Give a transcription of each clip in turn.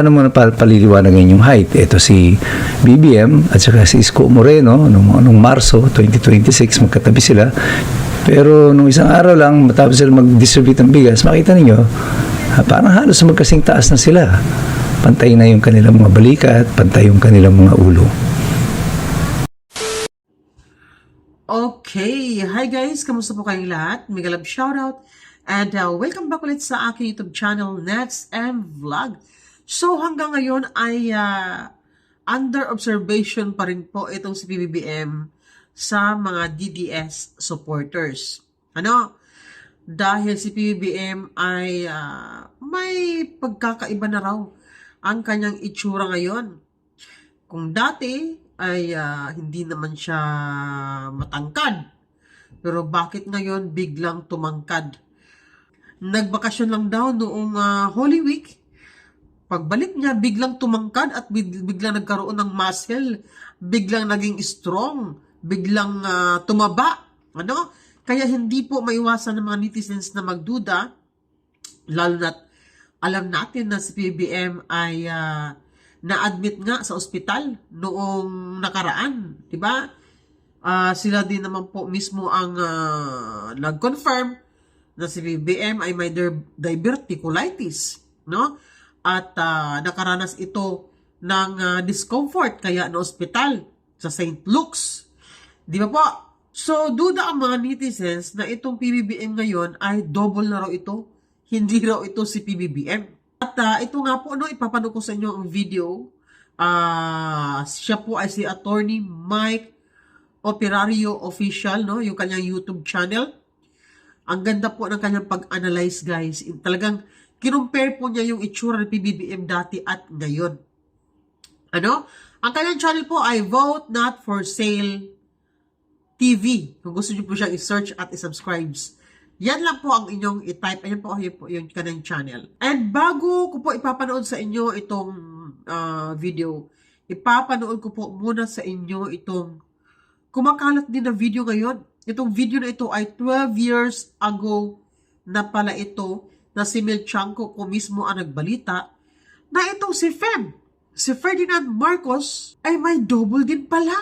Ano mo na paliliwanagan yung height? Ito si BBM at saka si Isko Moreno nung Marso 2026, magkatabi sila. Pero nung isang araw lang, matapos sila mag-distribute ng bigas, makita ninyo, parang halos magkasing taas na sila. Pantay na yung kanilang mga balikat, pantay yung kanilang mga ulo. Okay, hi guys, kamusta po kayong lahat? Mega love shoutout and welcome back ulit sa aking YouTube channel, Nets and Vlog. So hanggang ngayon ay under observation pa rin po itong si PBBM sa mga DDS supporters. Dahil si PBBM ay may pagkakaiba na raw ang kanyang itsura ngayon. Kung dati ay hindi naman siya matangkad, pero bakit ngayon biglang tumangkad? Nagbakasyon lang daw noong Holy Week. Pagbalik niya, biglang tumangkad at biglang nagkaroon ng muscle, biglang naging strong, biglang tumaba. Kaya hindi po maiwasan ng mga netizens na magduda, lalo na't alam natin na si PBBM ay na-admit nga sa ospital noong nakaraan, di ba? Sila din naman po mismo ang nag-confirm na si PBBM ay may diverticulitis, no? At nakaranas ito ng discomfort kaya na ospital sa St. Luke's. Di ba po? So, duda ang mga netizens na itong PBBM ngayon ay double na raw ito. Hindi raw ito si PBBM. At ito nga po, ipapanood ko sa inyo ang video. Siya po ay si Attorney Mike Operario Official, no? Yung kanyang YouTube channel. Ang ganda po ng kanyang pag-analyze, guys. Talagang kinumpare po niya yung itsura ng PBBM dati at ngayon. Ang kanyang channel po ay Vote Not For Sale TV. Kung gusto niyo po siyang i-search at i-subscribe. Yan lang po ang inyong i-type. Ayan po yung kanyang channel. And bago ko po ipapanood sa inyo itong video, ipapanood ko po muna sa inyo itong kumakalat din na video ngayon. Itong video na ito ay 12 years ago na pala ito, na si Melchanko po mismo ang nagbalita na itong si Ferdinand Marcos ay may double din pala.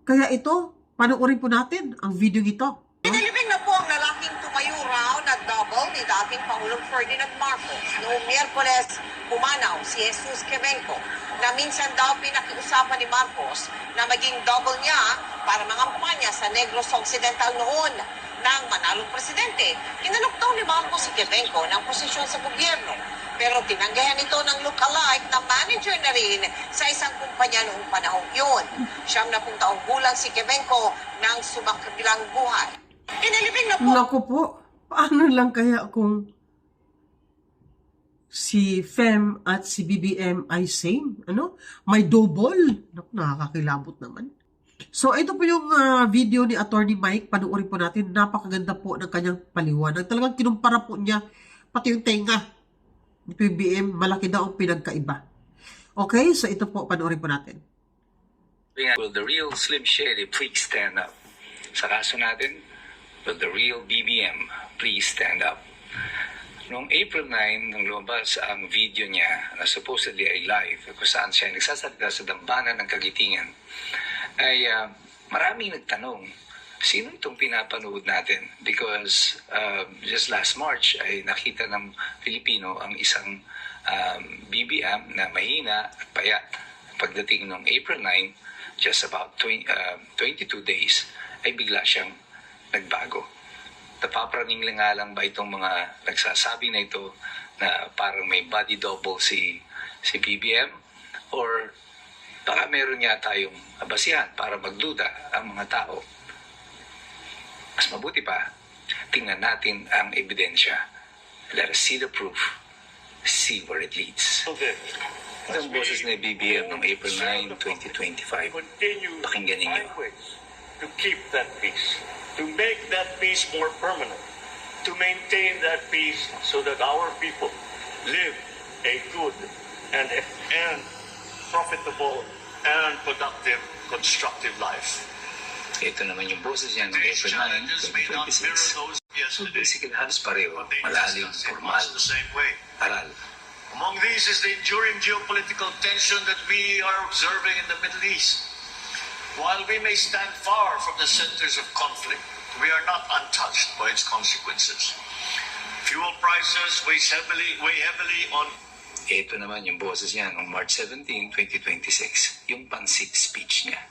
Kaya ito, panoorin po natin ang video ito. Inilibing na po ang lalaking tumayo raw na double ni dating Pangulong Ferdinand Marcos. Noong Miyerkules, pumanaw si Jesus Quevenco na minsan daw pinakiusapan ni Marcos na maging double niya para mangampanya sa Negros Occidental noon ng manalong presidente. Kinalok daw ni Marcos si Quevenco ng posisyon sa gobyerno. Pero tinanggahan ito ng lookalike na manager na rin sa isang kumpanya noong panahong yun. 70 taong gulang si Quevenco ng sumakbilang buhay. Inilibing na po. Naku po, paano lang kaya kung si Fem at si BBM ay same? May double. Naku, nakakakilabot naman. So, ito po yung video ni Attorney Mike. Panoorin po natin. Napakaganda po ng kanyang paliwanag. Talagang kinumpara po niya pati yung tenga ni PBBM. Malaki daw ang pinagkaiba. Okay, so ito po, panoorin po natin. Will the real Slim Shady please stand up? Sa kaso natin, will the real BBM please stand up? Noong April 9, nang lumabas ang video niya na supposedly ay live, kung saan siya nagsasalita sa dambana ng Kagitingan, ay maraming nagtanong, sino itong pinapanood natin? Because just last March ay nakita ng Pilipino ang isang BBM na mahina at payat. Pagdating noong April 9, just about 22 days, ay bigla siyang nagbago. Napapraning lang ba itong mga nagsasabi na ito na parang may body double si BBM? Or baka meron nga tayong basihan para magduda ang mga tao? Mas mabuti pa, tingnan natin ang ebidensya. Let us see the proof. See where it leads. Ito ang boses ni BBM noong April 9, 2025. Pakinggan ninyo. To keep that peace, to make that peace more permanent, to maintain that peace so that our people live a good and profitable and productive, constructive life. Ito naman yung boses niya noong April 9, 2026. So basically halos pareho, malalim, formal, aral. Among these is the enduring geopolitical tension that we are observing in the Middle East. While we may stand far from the centers of conflict, we are not untouched by its consequences. Fuel prices weigh heavily on. Ito naman yung boses niya noong March 17, 2026, yung pansit speech niya.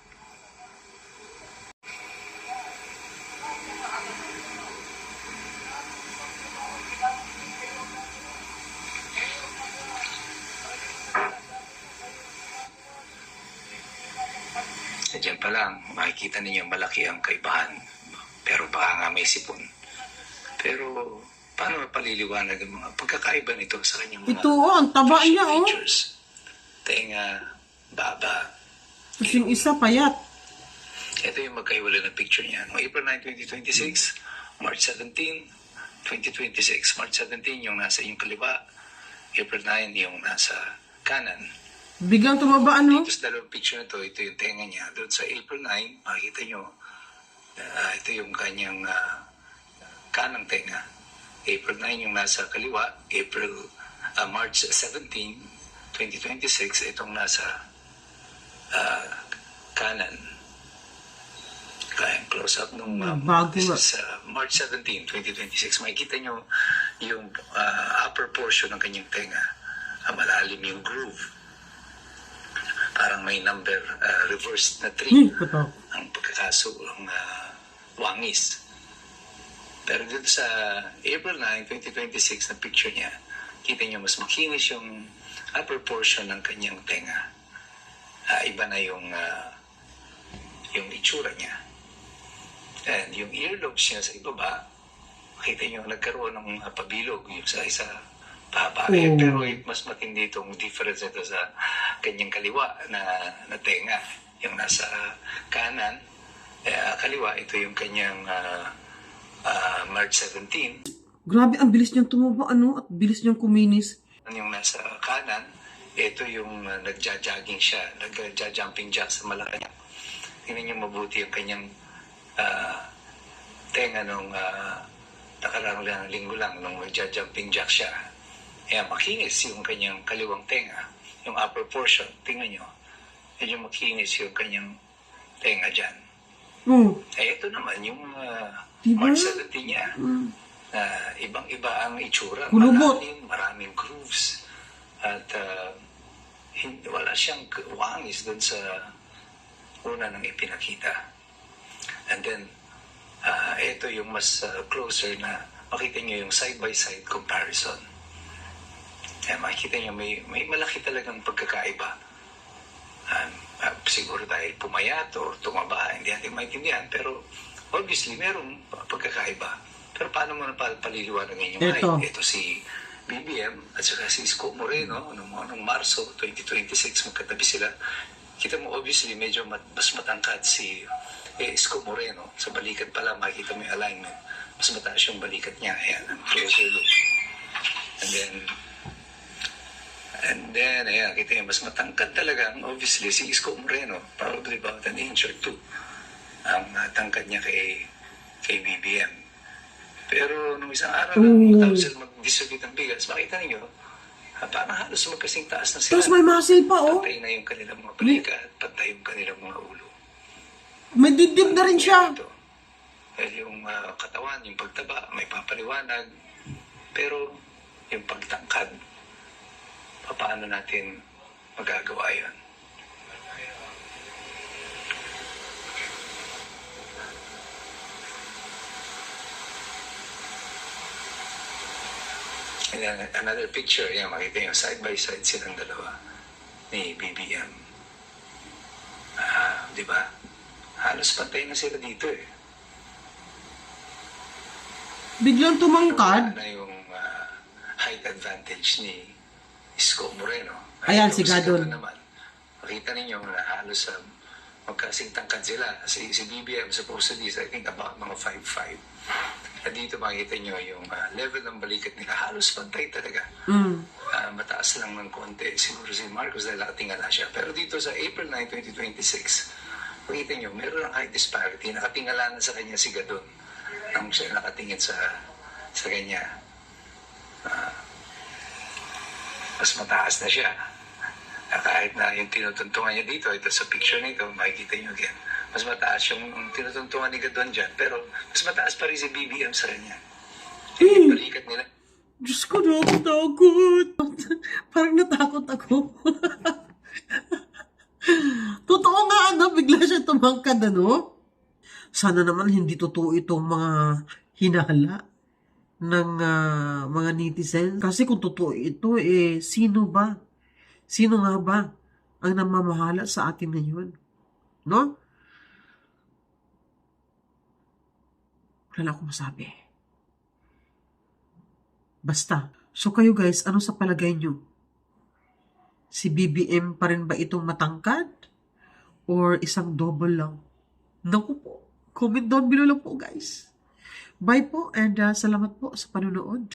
Diyan pa lang, makikita ninyo malaki ang kaibahan. Pero baka nga may sipon. Pero paano mapaliliwanag ang mga pagkakaiba nito sa kanyang mga Ito, ang taba facial niya, oh. features? Tenga, baba. Tapos yung isa, payat. Ito yung magkaiwala ng picture niya. Noong April 9, 2026, March 17, 2026. March 17 yung nasa yung kaliwa. April 9 yung nasa kanan. Biglang tumaba, ano? Tapos dalawang picture na to, ito yung tenga niya. Doon sa April 9, makikita nyo, ito yung kanyang kanang tenga. April 9 yung nasa kaliwa. March 17, 2026, itong nasa kanan. Kaya close up nung Bago this nga. is March 17, 2026. Makikita nyo yung upper portion ng kanyang tenga. Malalim yung groove. Parang may number reversed na 3 Katok. ang pagkakaso ng wangis. Pero dito sa April 9, 2026 na picture niya, kita niyo mas makinis yung upper portion ng kanyang tenga. Iba na yung itsura niya. And yung earlobes niya sa ibaba, makita niyo nagkaroon ng pabilog yung sa isa pahaba. Pero mas matindi itong difference ito sa kanyang kaliwa na tenga. Yung nasa kanan, kaliwa, ito yung kanyang March 17. Grabe, ang bilis niyang tumaba, ano? At bilis niyang kuminis. Yung nasa kanan, ito yung nagja-jogging siya, nagja-jumping jack sa Malacanang. Tingnan niyo mabuti yung kanyang tenga nung nakaraang linggo lang nung nagja-jumping jack siya. Kaya makinis yung kanyang kaliwang tenga, yung upper portion. Tingnan nyo, medyo makinis yung kanyang tenga dyan. Ito naman yung Diba? March 17 niya. Ibang-iba ang itsura. Kulubot. Maraming grooves. At wala siyang wangis doon sa una nang ipinakita. And then, ito yung mas closer na makita nyo yung side-by-side comparison. Makikita nyo may malaki talagang pagkakaiba. Siguro dahil pumayat o tumaba, hindi natin maintindihan. Pero obviously, merong pagkakaiba. Pero paano mo paliliwanagin yung Ito. height? Ito si BBM at saka si Isko Moreno noong Marso 2026, magkatabi sila. Kita mo obviously medyo mas matangkad si Isko Moreno. Sa balikat pala makikita mo yung alignment. Mas mataas yung balikat niya. Ayan, ang closer look. And then, ayan, kita niyo, mas matangkad talaga, obviously, si Isko Moreno, probably about an inch or two, ang tangkad niya kay BBM. Pero nung isang araw lang, matapos sila mag-distribute ng bigas, makita niyo, parang halos magkasing taas na sila. Tapos may muscle pa, oh. Pantay na yung kanilang mga balikat, pantay yung kanilang mga ulo. May dibdib na rin siya. Ito. Dahil yung katawan, yung pagtaba, may papaliwanag. Pero yung pagtangkad, paano natin magagawa yun? And then another picture, yan, makita nyo, side by side silang dalawa ni BBM. Di ba? Halos pantay na sila dito eh. Biglang tumangkad. Ano yung height advantage ni Isko Moreno? Ayan, Yung si Gadon. naman. Makita ninyo na halos magkasing tangkad sila. Si BBM supposedly is I think about mga 5'5". At dito makita nyo yung level ng balikat nila. Halos pantay talaga. Mataas lang ng konti. Siguro si Marcos dahil nakatingala siya. Pero dito sa April 9, 2026, makita nyo, meron ng height disparity. Nakatingala na sa kanya si Gadon. Nang siya nakatingin sa kanya. mas mataas na siya. Kahit na yung tinutuntungan niya dito, ito sa picture nito, makikita niyo again. Mas mataas yung tinutuntungan ni Gadon dyan, pero mas mataas pa rin si BBM sa kanya. Yung balikat nila. Diyos ko, nakakatakot. Parang natakot ako. Totoo nga, bigla siya tumangkad, Sana naman hindi totoo itong mga hinala ng mga netizen. Kasi kung totoo ito, sino ba? Sino nga ba ang namamahala sa atin ngayon? No? Wala akong masabi. Basta. So kayo guys, ano sa palagay nyo? Si BBM pa rin ba itong matangkad? Or isang double lang? Naku po. Comment down below lang po guys. Bye po and salamat po sa panonood.